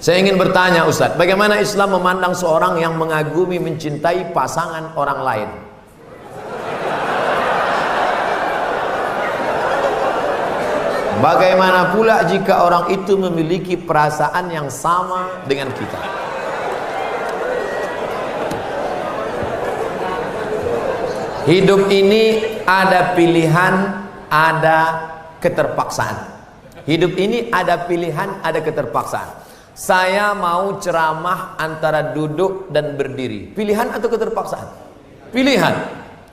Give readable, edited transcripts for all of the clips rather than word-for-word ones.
Saya ingin bertanya Ustadz, bagaimana Islam memandang seorang yang mengagumi, mencintai pasangan orang lain? Bagaimana pula jika orang itu memiliki perasaan yang sama dengan kita? Hidup ini ada pilihan, ada keterpaksaan. Hidup ini ada pilihan, ada keterpaksaan. Saya mau ceramah antara duduk dan berdiri. Pilihan atau keterpaksaan? Pilihan.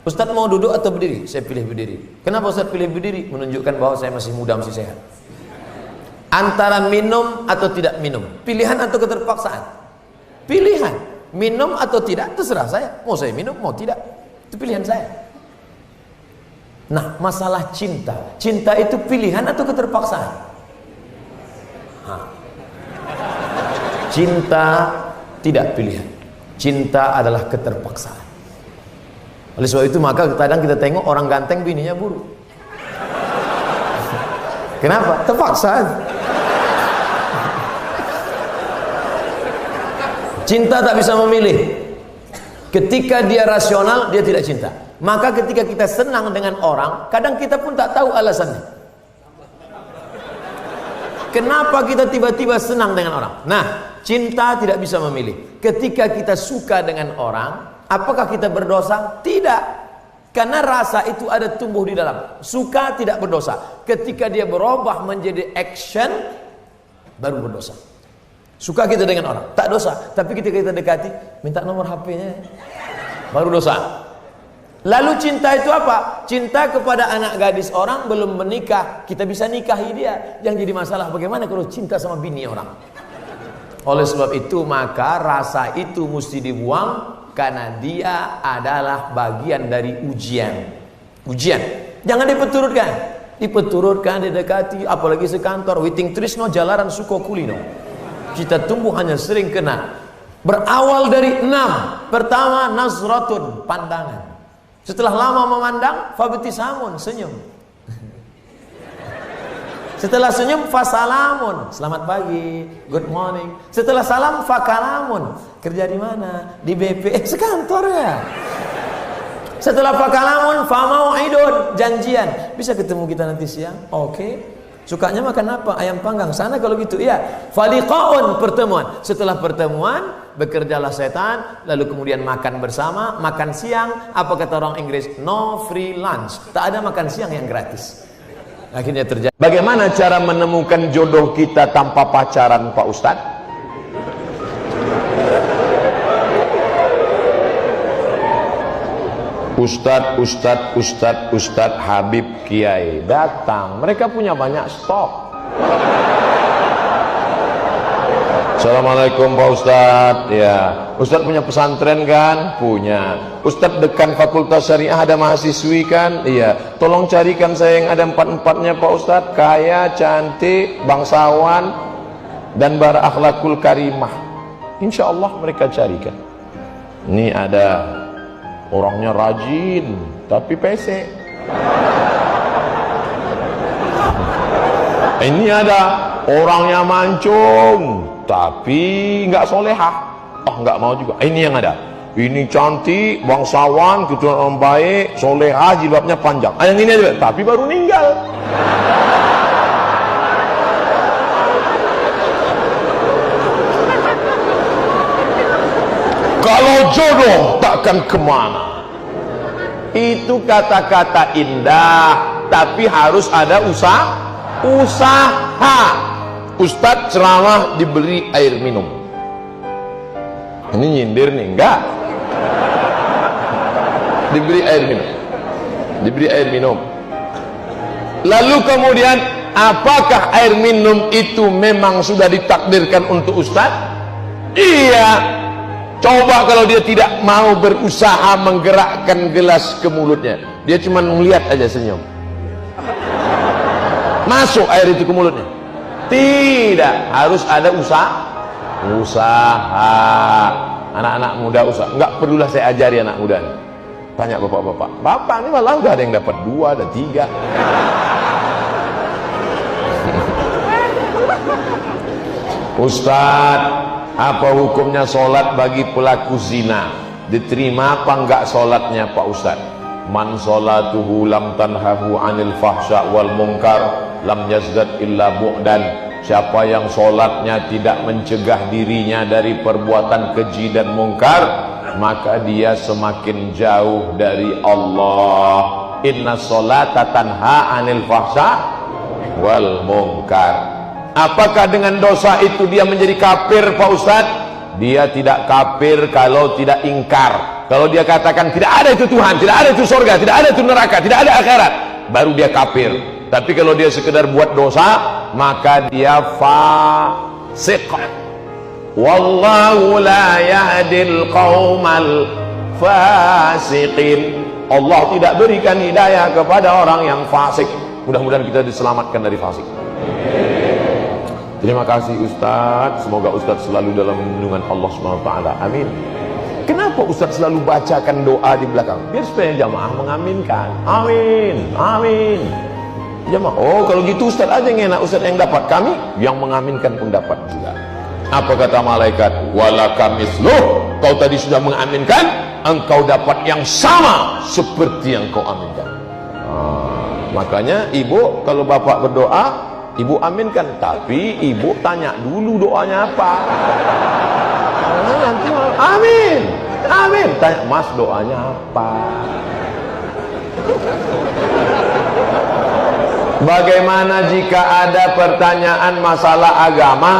Ustadz mau duduk atau berdiri? Saya pilih berdiri. Kenapa Ustadz pilih berdiri? Menunjukkan bahwa saya masih muda, masih sehat. Antara minum atau tidak minum. Pilihan atau keterpaksaan? Pilihan. Minum atau tidak, terserah saya. Mau saya minum, mau tidak. Itu pilihan saya. Nah, masalah cinta. Cinta itu pilihan atau keterpaksaan? Cinta tidak pilihan. Cinta adalah keterpaksaan. Oleh sebab itu maka kadang kita tengok orang ganteng bininya buruk. Kenapa? Terpaksa. Cinta tak bisa memilih. Ketika dia rasional, dia tidak cinta. Maka ketika kita senang dengan orang, kadang kita pun tak tahu alasannya. Kenapa kita tiba-tiba senang dengan orang? Nah, cinta tidak bisa memilih. Ketika kita suka dengan orang, apakah kita berdosa? Tidak. Karena rasa itu ada tumbuh di dalam. Suka tidak berdosa. Ketika dia berubah menjadi action, baru berdosa. Suka kita dengan orang, tak dosa. Tapi ketika kita dekati, minta nomor HP-nya, baru dosa. Lalu cinta itu apa? Cinta kepada anak gadis orang belum menikah, kita bisa nikahi dia. Yang jadi masalah bagaimana kalau cinta sama bini orang? Oleh sebab itu maka rasa itu mesti dibuang, karena dia adalah bagian dari ujian. Ujian. Jangan dipeturutkan. Dipeturutkan, didekati, apalagi sekantor. Witing trisno jalaran suko kulino. Kita tumbuh hanya sering kena. Berawal dari 6. Pertama, nazratun, pandangan. Setelah lama memandang, fabtisamun, senyum. Setelah senyum, fasalamun, selamat pagi, good morning. Setelah salam, fakalamun, kerja di mana? Di BP, sekantor ya. Setelah fakalamun, famau'idun, janjian. Bisa ketemu kita nanti siang? Oke. Sukanya makan apa? Ayam panggang. Sana kalau gitu, iya. Faliqaun, pertemuan. Setelah pertemuan, bekerjalah setan, lalu kemudian makan bersama, makan siang. Apa kata orang Inggris? No free lunch. Tak ada makan siang yang gratis. Akhirnya terjadi. Bagaimana cara menemukan jodoh kita tanpa pacaran, Pak Ustadz? Ustadz Habib Kiai datang. Mereka punya banyak stok. Assalamualaikum Pak Ustadz. Ya, Ustadz punya pesantren kan? Punya. Ustadz dekan Fakultas Syariah ada mahasiswi kan? Iya. Tolong carikan saya yang ada 4-4-nya Pak Ustadz. Kaya, cantik, bangsawan, dan berakhlakul karimah. Insya Allah mereka carikan. Ini ada orangnya rajin, tapi pesek. Ini ada orangnya mancung, tapi nggak solehah. Oh, nggak mau juga. Ini yang ada. Ini cantik, bangsawan, keturunan orang baik, solehah, jilbabnya panjang. Yang ini juga, tapi baru meninggal. Kalau jodoh takkan kemana. Itu kata-kata indah, tapi harus ada usaha. Ustadz ceramah diberi air minum. Ini nyindir nih, enggak. Diberi air minum. Diberi air minum. Lalu kemudian, apakah air minum itu memang sudah ditakdirkan untuk Ustadz? Iya. Coba kalau dia tidak mau berusaha menggerakkan gelas ke mulutnya, dia cuma melihat aja senyum. Masuk air itu ke mulutnya? Tidak, harus ada usaha. Anak-anak muda usaha. Enggak perlulah saya ajari anak muda. Tanya bapak-bapak. Bapak ini malah udah ada yang dapat 2 dan 3. Ustaz, apa hukumnya sholat bagi pelaku zina? Diterima apa enggak sholatnya Pak Ustaz? Man sholatuhu lam tanhahu anil fahsya wal munkar lam yazdad illa bu'dan. Siapa yang sholatnya tidak mencegah dirinya dari perbuatan keji dan mungkar, maka dia semakin jauh dari Allah. Inna sholata tanha anil fahsya wal munkar. Apakah dengan dosa itu dia menjadi kafir Pak Ustaz? Dia tidak kafir kalau tidak ingkar. Kalau dia katakan tidak ada itu Tuhan, tidak ada itu surga, tidak ada itu neraka, tidak ada akhirat, baru dia kafir. Tapi kalau dia sekedar buat dosa, maka dia fasik. Wallahu la yahdil qaumal fasiqin. Allah tidak berikan hidayah kepada orang yang fasik. Mudah-mudahan kita diselamatkan dari fasik. Terima kasih Ustaz. Semoga Ustaz selalu dalam lindungan Allah SWT. Amin. Kenapa Ustaz selalu bacakan doa di belakang? Biar supaya jamaah mengaminkan. Amin. Amin. Jamaah, oh kalau gitu Ustaz aja yang enak, Ustaz yang dapat, kami yang mengaminkan pun dapat juga. Apa kata malaikat? Walaka misluh. Kau tadi sudah mengaminkan, engkau dapat yang sama seperti yang kau aminkan. Makanya ibu kalau bapak berdoa, ibu aminkan, tapi ibu tanya dulu doanya apa. Nanti amin, amin. Tanya, Mas doanya apa? Bagaimana jika ada pertanyaan masalah agama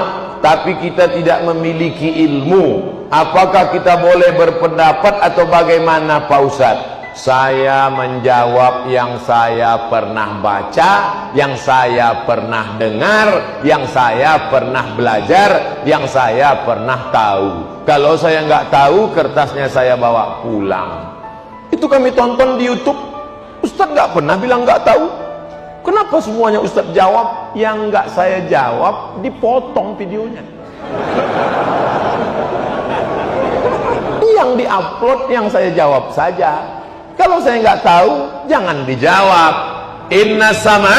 tapi kita tidak memiliki ilmu? Apakah kita boleh berpendapat atau bagaimana Pak Ustadz? Saya menjawab yang saya pernah baca, yang saya pernah dengar, yang saya pernah belajar, yang saya pernah tahu. Kalau saya nggak tahu, kertasnya saya bawa pulang. Itu kami tonton di YouTube. Ustadz nggak pernah bilang nggak tahu. Kenapa semuanya Ustadz jawab? Yang nggak saya jawab dipotong videonya. Yang diupload yang saya jawab saja. Kalau saya nggak tahu, jangan dijawab. Inna sama,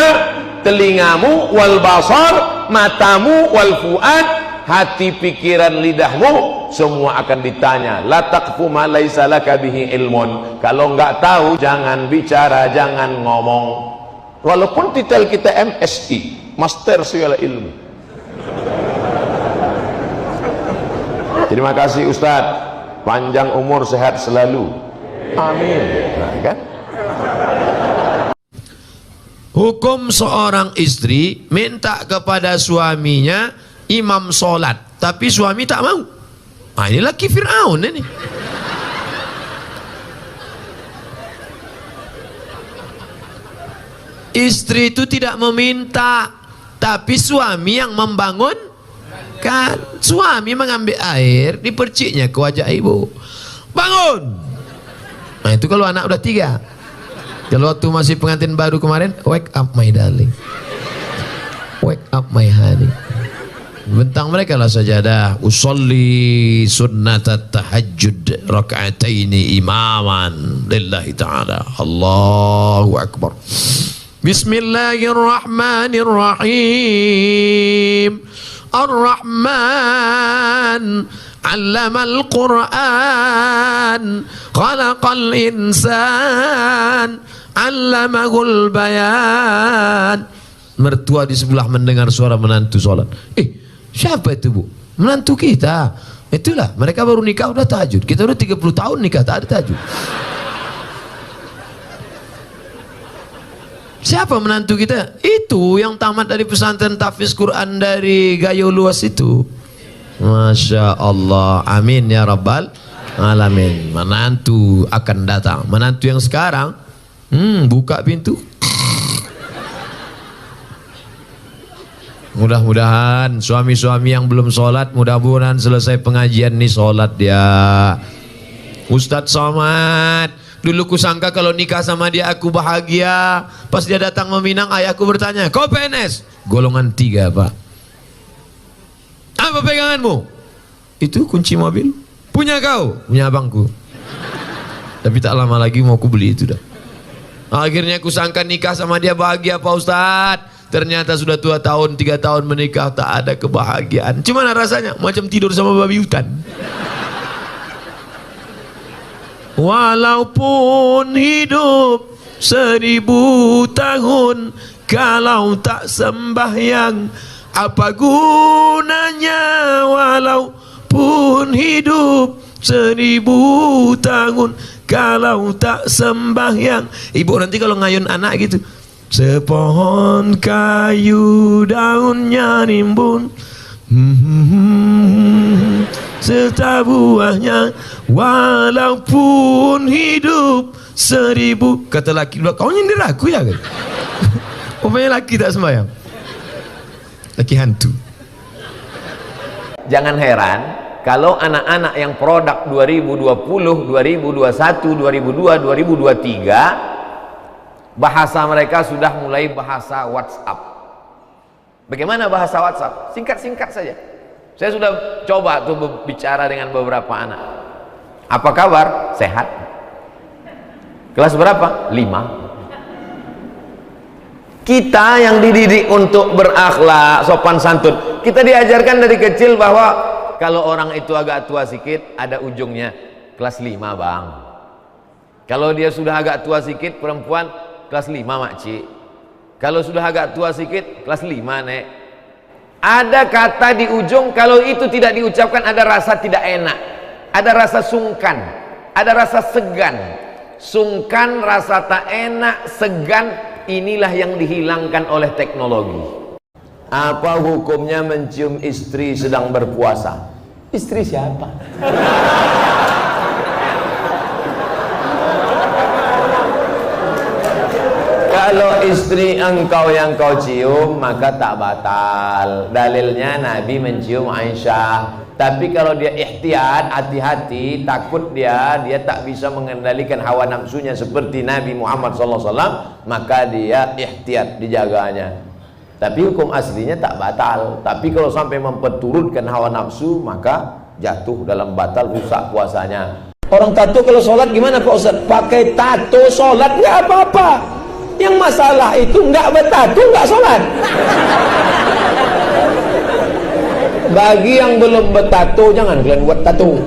telingamu, wal basar, matamu, wal fuad, hati, pikiran, lidahmu, semua akan ditanya. La taqfu ma laisa laka bihi ilmun. Kalau nggak tahu, jangan bicara, jangan ngomong. Walaupun titel kita MSI, Master Segala Ilmu. Terima kasih Ustadz. Panjang umur, sehat selalu. Amin. Nah, kan? Hukum seorang istri minta kepada suaminya imam sholat, tapi suami tak mau. Nah, ini laki Fir'aun ini. Istri itu tidak meminta, tapi suami yang membangun kan. Suami mengambil air, diperciknya ke wajah ibu, bangun. Nah itu kalau anak udah 3. Kalau waktu masih pengantin baru kemarin, wake up my darling, wake up my honey. Bentang mereka lah sajadah. Usolli sunnatat tahajjud raka'ataini imaman lillahi ta'ala. Allahu akbar. Bismillahirrahmanirrahim. Ar-Rahman 'allamal Qur'an, khalaqal insan, 'allamahul bayan. Mertua di sebelah mendengar suara menantu sholat. Siapa itu Bu? Menantu kita. Itulah, mereka baru nikah udah tahajud. Kita udah 30 tahun nikah tak ada tahajud. Siapa menantu kita? Itu yang tamat dari pesantren tahfiz Quran dari Gayo Luas itu. Masya Allah. Amin ya Rabbal Alamin. Menantu akan datang. Menantu yang sekarang buka pintu. Mudah-mudahan suami-suami yang belum sholat, mudah-mudahan selesai pengajian nih sholat dia. Ustadz Somad, dulu kusangka kalau nikah sama dia aku bahagia. Pas dia datang meminang, ayahku bertanya, kau PNS? Golongan 3 Pak. Apa peganganmu? Itu kunci mobil. Punya kau? Punya abangku. Tapi tak lama lagi mau aku beli itu dah. Akhirnya kusangka nikah sama dia bahagia Pak Ustadz. Ternyata sudah 2 tahun, 3 tahun menikah, tak ada kebahagiaan. Gimana rasanya? Macam tidur sama babi hutan. Walaupun hidup 1000 tahun, kalau tak sembahyang, apa gunanya? Walaupun hidup 1000 tahun, kalau tak sembahyang. Ibu nanti kalau ngayun anak gitu, sepohon kayu daunnya nimbun, serta buahnya, walaupun hidup 1000. Kata laki, kau nyindir aku ya? Pokoknya laki tak sembahyang, laki hantu. Jangan heran kalau anak-anak yang produk 2020, 2021, 2002, 2023 bahasa mereka sudah mulai bahasa WhatsApp. Bagaimana bahasa WhatsApp? Singkat-singkat saja. Saya sudah coba tuh bicara dengan beberapa anak. Apa kabar? Sehat. Kelas berapa? 5. Kita yang dididik untuk berakhlak, sopan santun, kita diajarkan dari kecil bahwa kalau orang itu agak tua sedikit, ada ujungnya. Kelas 5 bang. Kalau dia sudah agak tua sedikit, perempuan, kelas 5 makcik. Kalau sudah agak tua sedikit, kelas 5 nek. Ada kata di ujung, kalau itu tidak diucapkan ada rasa tidak enak, ada rasa sungkan, ada rasa segan. Sungkan, rasa tak enak, segan, inilah yang dihilangkan oleh teknologi. Apa hukumnya mencium istri sedang berpuasa? Istri siapa? Kalau istri engkau yang kau cium, maka tak batal. Dalilnya Nabi mencium Aisyah. Tapi kalau dia ihtiyat, hati-hati, takut dia tak bisa mengendalikan hawa nafsunya seperti Nabi Muhammad SAW, maka dia ihtiyat, dijaganya. Tapi hukum aslinya tak batal. Tapi kalau sampai memperturutkan hawa nafsu, maka jatuh dalam batal, rusak puasanya. Orang tato kalau sholat gimana Pak Ustaz? Pakai tato sholat nggak apa-apa. Yang masalah itu nggak bertato nggak sholat. Bagi yang belum bertato, jangan kalian buat tato.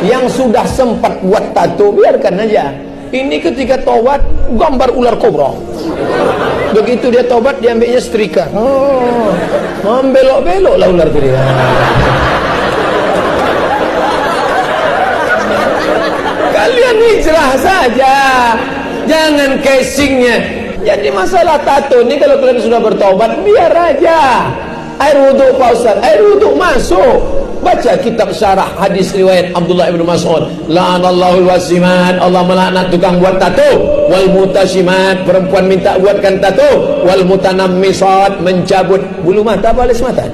Yang sudah sempat buat tato, biarkan aja. Ini ketika tobat, gambar ular kobra. Begitu dia tobat, dia ambilnya setrika. Oh, membelok-belok lah ular tadi. Kalian hijrah saja, jangan casingnya. Jadi masalah tato ini kalau kalian sudah bertobat, biar aja. Air wudhu Pak Ustaz, air wudhu masuk. Baca kitab syarah hadis riwayat Abdullah ibn Mas'ud. La'anallahul wasimat, Allah melaknat tukang buat tato. Wal mutashimat, perempuan minta buatkan tato. Wal mutanammisat, mencabut bulu mata apa alis mata?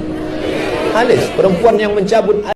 Alis, perempuan yang mencabut